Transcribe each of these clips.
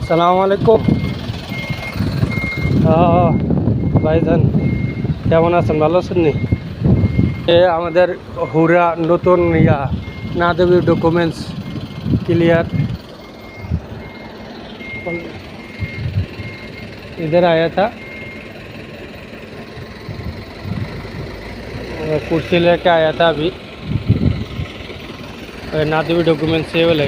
সালামু আলাইকুম ভাইজান, কেমন আছেন? ভালো আছেন নি? আমাদের হুরা নতুন ना देवी डॉक्यूमेंट्स क्लियर। इधर आया था, कुर्सी लेके आया था अभी। ना देवी डॉक्यूमेंट्स से वाले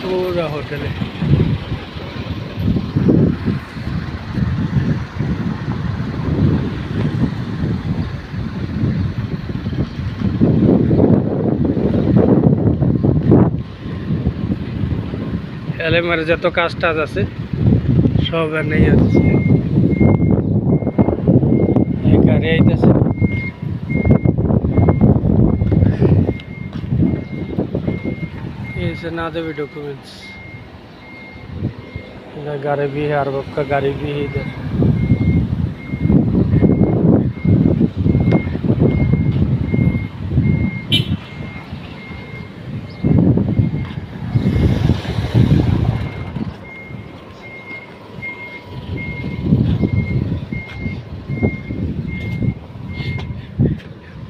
पूरा होटल है। এলএমের যত কাজ টাজ আছে সব নেই আছে, গাড়ি আইতেছে। ये से ना देवी डॉक्यूमेंट्स, इधर गाड़ी भी है, अरबब का गाड़ी भी है इधर।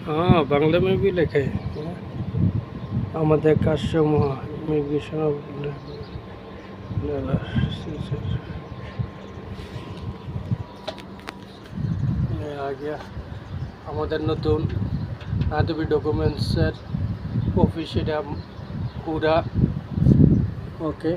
हाँ, बांग्ला में भी लिखे है আমাদের কাজসমূহ ইমিগ্রেশন आ गया আমাদের নতুন আদবি ডকুমেন্টসের অফিস, এটা পুরা ওকে।